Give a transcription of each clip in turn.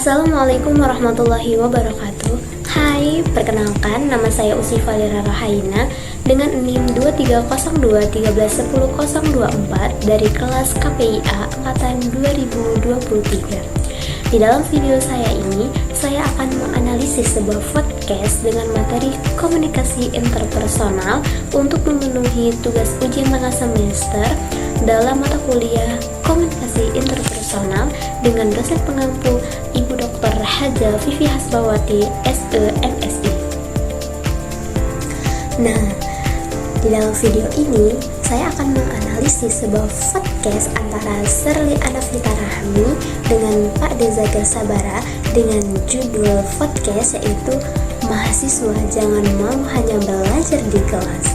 Assalamualaikum warahmatullahi wabarakatuh. Hai, perkenalkan nama saya Usi Valera Rahaina dengan NIM 2302131024 dari kelas KPIA angkatan 2023. Di dalam video saya ini, saya akan menganalisis sebuah podcast dengan materi komunikasi interpersonal untuk memenuhi tugas ujian tengah semester dalam mata kuliah komunikasi interpersonal dengan dosen pengampu Ibu Dr. Haja Vivi Hasbawati, SE, MSI. Nah, di dalam video ini saya akan menganalisis sebuah podcast antara Sherly Anavita Rahmi dengan Pak Dezakir Sabara dengan judul podcast yaitu Mahasiswa Jangan Mau Hanya Belajar di Kelas.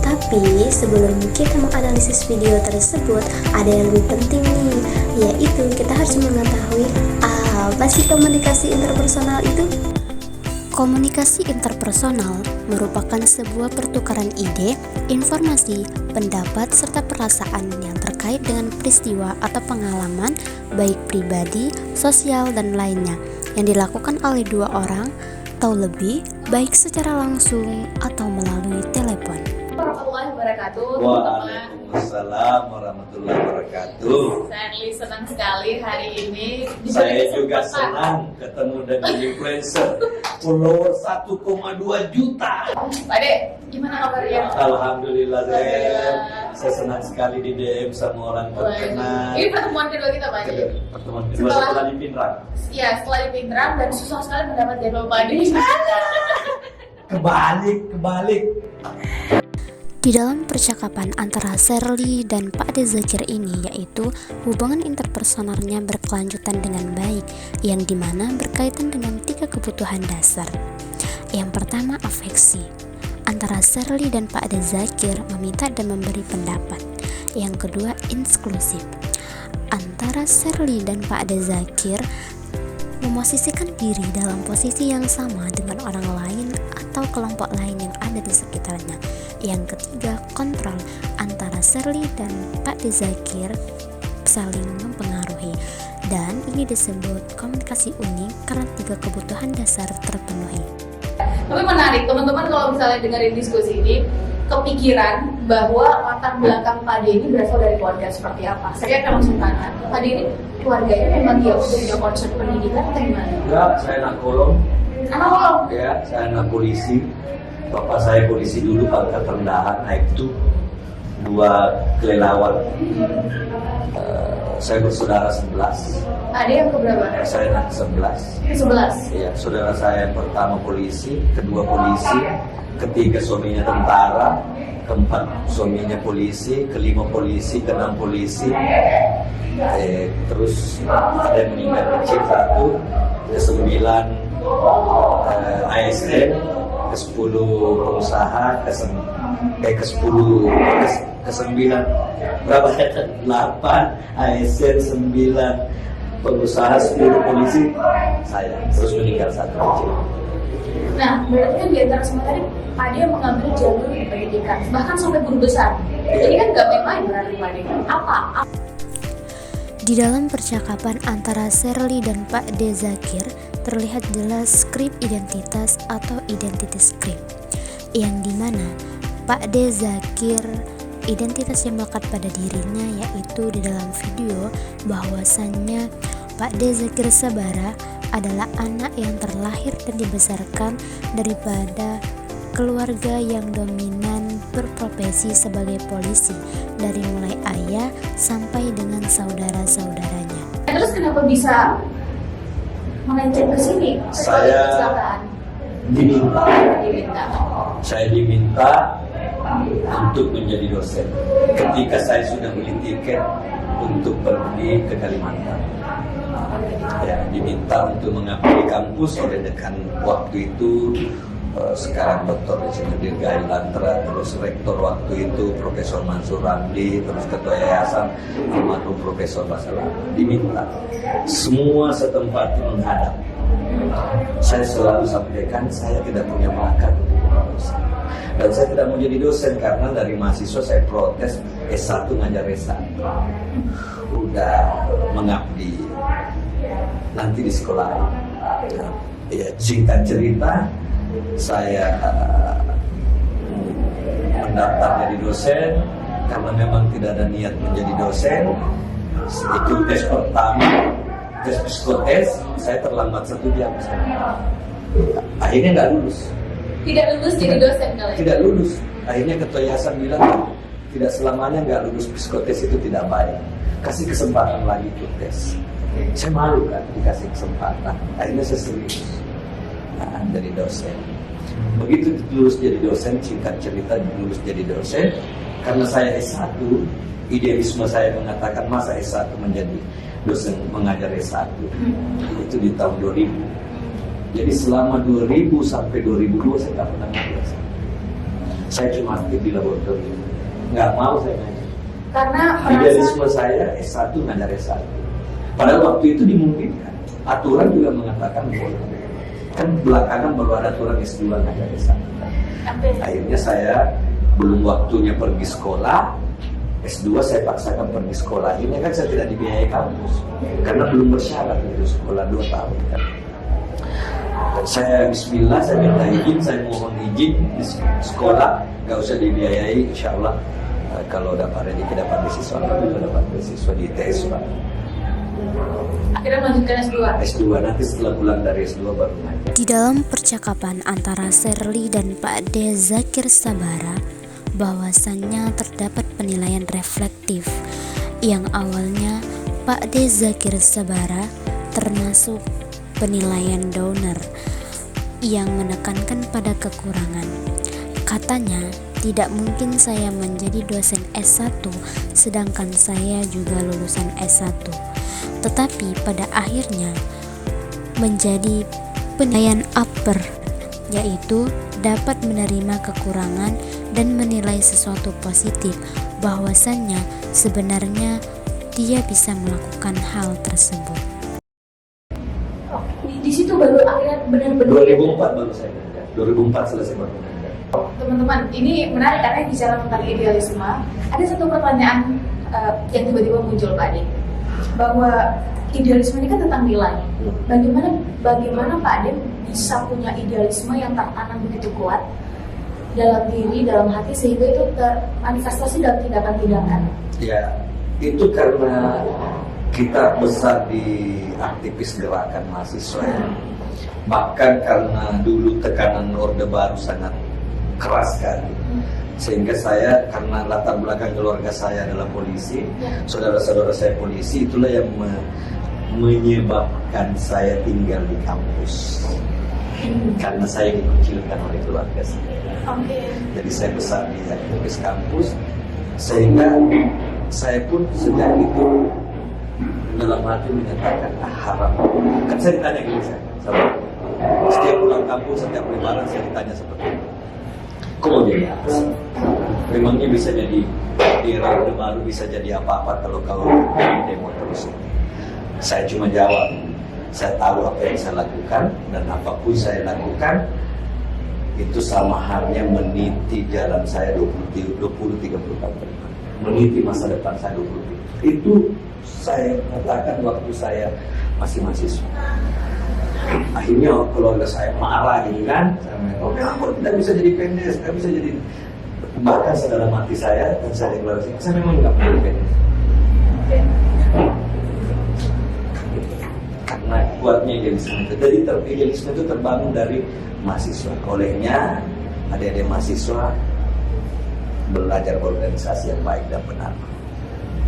Tapi sebelum kita menganalisis video tersebut, ada yang lebih penting nih, yaitu kita harus mengetahui apa sih komunikasi interpersonal itu? Komunikasi interpersonal merupakan sebuah pertukaran ide, informasi, pendapat, serta perasaan yang terkait dengan peristiwa atau pengalaman, baik pribadi, sosial, dan lainnya, yang dilakukan oleh dua orang atau lebih, baik secara langsung atau melalui telepon. Warahmatullahi wabarakatuh. Waalaikumsalam warahmatullahi wabarakatuh. Saya senang sekali hari ini. Saya juga senang ketemu dengan influencer follower 1,2 juta. Pak De, gimana kabarnya? Alhamdulillah Dem. Saya senang sekali di DM sama orang terkenal. Ini pertemuan kedua kita Pak De. Pertemuan kedua setelah di Pinrang. Ya, setelah di Pinrang dan susah sekali mendapat jadwal Pak De. Kebalik. Di dalam percakapan antara Sherly dan Pak Dezakir ini, yaitu hubungan interpersonalnya berkelanjutan dengan baik, yang dimana berkaitan dengan 3 kebutuhan dasar. Yang pertama, afeksi. Antara Sherly dan Pak Dezakir meminta dan memberi pendapat. Yang kedua, inklusif. Antara Sherly dan Pak Dezakir memosisikan diri dalam posisi yang sama dengan orang lain atau kelompok lain yang ada di sekitarnya. Yang ketiga, kontrol. Antara Sherly dan Pak Dezakir saling mempengaruhi, dan ini disebut komunikasi unik karena 3 kebutuhan dasar terpenuhi. Tapi menarik teman-teman kalau misalnya dengerin diskusi ini, kepikiran bahwa latar belakang Pak De ini berasal dari keluarga seperti apa. Saya akan langsung tanya, Pak De ini keluarganya memang dia punya konsep pendidikan atau gimana? Enggak, saya anak kolong. Anak kolong? Ya, saya anak polisi. Bapak saya polisi dulu, pangkat rendahan, naik itu 2 kelelawar. Saya bersaudara 11. Ada yang keberapa? Saya anak 11. 11. Iya, saudara saya yang pertama polisi, kedua polisi, ketiga suaminya tentara, keempat suaminya polisi, kelima polisi, keenam polisi. Terus ada yang meninggal kecil 1, ke-9 ASN, ke-10 pengusaha, ke-9 berapa ya? 8 ASN, 9 pengusaha, 10 polisi, saya. Terus meninggal 1 kecil. Nah, berarti kan di antara semua tadi Pak De mengambil jalur pendidikan, bahkan sampai guru besar. Jadi kan gak main-main berarti Pak De. Apa? Di dalam percakapan antara Sherly dan Pak Dezakir terlihat jelas skrip identitas atau identity script, yang dimana Pak Dezakir identitas yang melekat pada dirinya, yaitu di dalam video bahwasannya Pak Dezakir Sabara adalah anak yang terlahir dan dibesarkan daripada keluarga yang dominan berprofesi sebagai polisi, dari mulai ayah sampai dengan saudara-saudaranya. Terus kenapa bisa melenceng ke sini? Saya diminta. Saya diminta untuk menjadi dosen ketika saya sudah beli tiket untuk pergi ke Kalimantan. Ya, diminta untuk mengabdi di kampus oleh dekan waktu itu, sekarang Dr. Dirgahayu Lantra, terus rektor waktu itu Profesor Mansur Ramli, terus ketua yayasan almarhum Profesor Basala. Diminta semua setempat menghadap. Saya selalu sampaikan saya tidak punya bakat dan saya tidak mau jadi dosen karena dari mahasiswa saya protes S1 ngajar S1. Udah mengabdi nanti di sekolah. Ya, singkat cerita, saya mendaftar jadi dosen karena memang tidak ada niat menjadi dosen. Itu tes pertama, tes psikotes, saya terlambat 1 jam. Akhirnya nggak lulus. Tidak lulus jadi dosen kalian? Tidak lulus. Akhirnya ketua yayasan bilang tidak selamanya nggak lulus psikotes itu tidak baik. Kasih kesempatan lagi ikut tes. Saya malu kan dikasih kesempatan. Akhirnya saya serius jadi dosen. Begitu lulus jadi dosen, singkat cerita lulus jadi dosen, karena saya S1, idealisme saya mengatakan masa S1 menjadi dosen mengajar S1. Itu di tahun 2000. Jadi selama 2000 sampai 2002 saya nggak pernah ngajar. Saya cuma aktif di laboratorium. Nggak mau saya ngajar. Karena idealisme saya S1 ngajar S1. Padahal waktu itu dimungkinkan. Aturan juga mengatakan boleh. Kan belakangan baru ada aturan S2 ngajar S1. Akhirnya saya belum waktunya pergi sekolah. S2 saya paksakan pergi sekolah. Ini kan saya tidak dibiayai kampus karena belum bersyarat untuk sekolah 2 tahun kan. Saya bismillah, saya minta izin, saya mohon izin di sekolah, gak usah dibiayai, insya Allah kalau dapat rezeki dapat beasiswa, juga dapat beasiswa di ITS Pak. Akhirnya melanjutkan S2. S2 nanti setelah pulang dari S2 baru naik. Di dalam percakapan antara Sherly dan Pak D. Zakir Sabara, bahwasannya terdapat penilaian reflektif yang awalnya Pak D. Zakir Sabara termasuk penilaian Downer yang menekankan pada kekurangan. Katanya, tidak mungkin saya menjadi dosen S1 sedangkan saya juga lulusan S1. Tetapi pada akhirnya menjadi penilaian upper, yaitu dapat menerima kekurangan dan menilai sesuatu positif, bahwasannya sebenarnya dia bisa melakukan hal tersebut. Di situ baru akhirnya benar-benar 2004 baru saya ngajar. 2004 selesai baru ngajar. Teman-teman, ini menarik karena bicara tentang idealisme. Ada satu pertanyaan yang tiba-tiba muncul Pak Ade, bahwa idealisme ini kan tentang nilai. Bagaimana Pak Ade bisa punya idealisme yang tertanam begitu kuat dalam diri, dalam hati, sehingga itu termanifestasi dalam tindakan-tindakan? Ya, itu karena kita besar di aktivis gerakan mahasiswa. Bahkan karena dulu tekanan Orde Baru sangat keras sekali, sehingga saya karena latar belakang keluarga saya adalah polisi, saudara-saudara saya polisi, itulah yang menyebabkan saya tinggal di kampus. Karena saya dikucilkan oleh keluarga saya. Jadi saya besar di aktivis kampus, sehingga saya pun sejak itu dalam hati menyatakan haram. Kan saya ditanya gini, saya setiap pulang kampung, setiap lebaran saya ditanya seperti itu. Kok mau jadi apa sih? Memangnya bisa jadi di era Orde Baru, bisa jadi apa-apa kalau kau demo terus ini? Saya cuma jawab, saya tahu apa yang saya lakukan, dan apapun saya lakukan itu sama halnya meniti jalan saya 20-30 tahun ke depan, meniti masa depan saya 20. Itu saya katakan waktu saya masih mahasiswa. Akhirnya keluarga saya marah gitu kan, kamu tidak bisa jadi PNS, tidak bisa jadi, bahkan saudara mati saya dan saya deklarasikan saya memang nggak mau jadi PNS. Karena kuatnya idealisme itu. Jadi idealisme itu terbangun dari mahasiswa. Olehnya adik-adik mahasiswa belajar organisasi yang baik dan benar.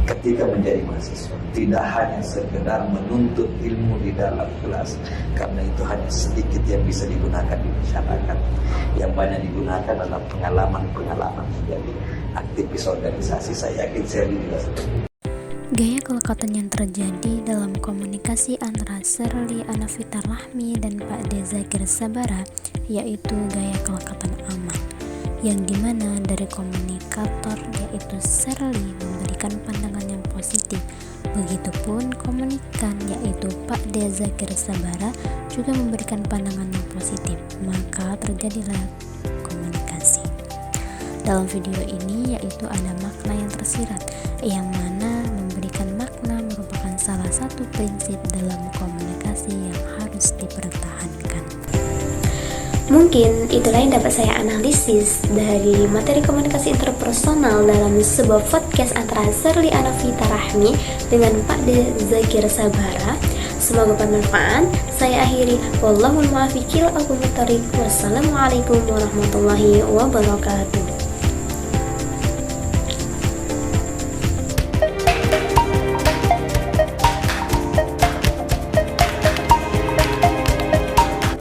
Ketika menjadi mahasiswa, tidak hanya sekedar menuntut ilmu di dalam kelas, karena itu hanya sedikit yang bisa digunakan di masyarakat. Yang banyak digunakan adalah pengalaman-pengalaman menjadi aktivis organisasi. Saya yakin Sherly juga seperti itu. Gaya kelekatan yang terjadi dalam komunikasi antara Sherly Anavita Rahmi dan Pak D. Zakir Sabara, yaitu gaya kelekatan aman, yang dimana dari komunikator yaitu Sherly memberikan pandangan yang positif, begitupun komunikan yaitu Pak D. Zakir Sabara juga memberikan pandangan yang positif, maka terjadilah komunikasi. Dalam video ini yaitu ada makna yang tersirat, yang mana memberikan makna merupakan salah satu prinsip dalam komunikasi komunikasi yang harus dipertahankan. Mungkin itulah yang dapat saya analisis dari materi komunikasi interpersonal dalam sebuah podcast antara Sherly Anavita Rahmi dengan Pak De Zakir Sabara. Semoga bermanfaat. Saya akhiri. Wallahul muwaffiq. Wassalamualaikum warahmatullahi wabarakatuh.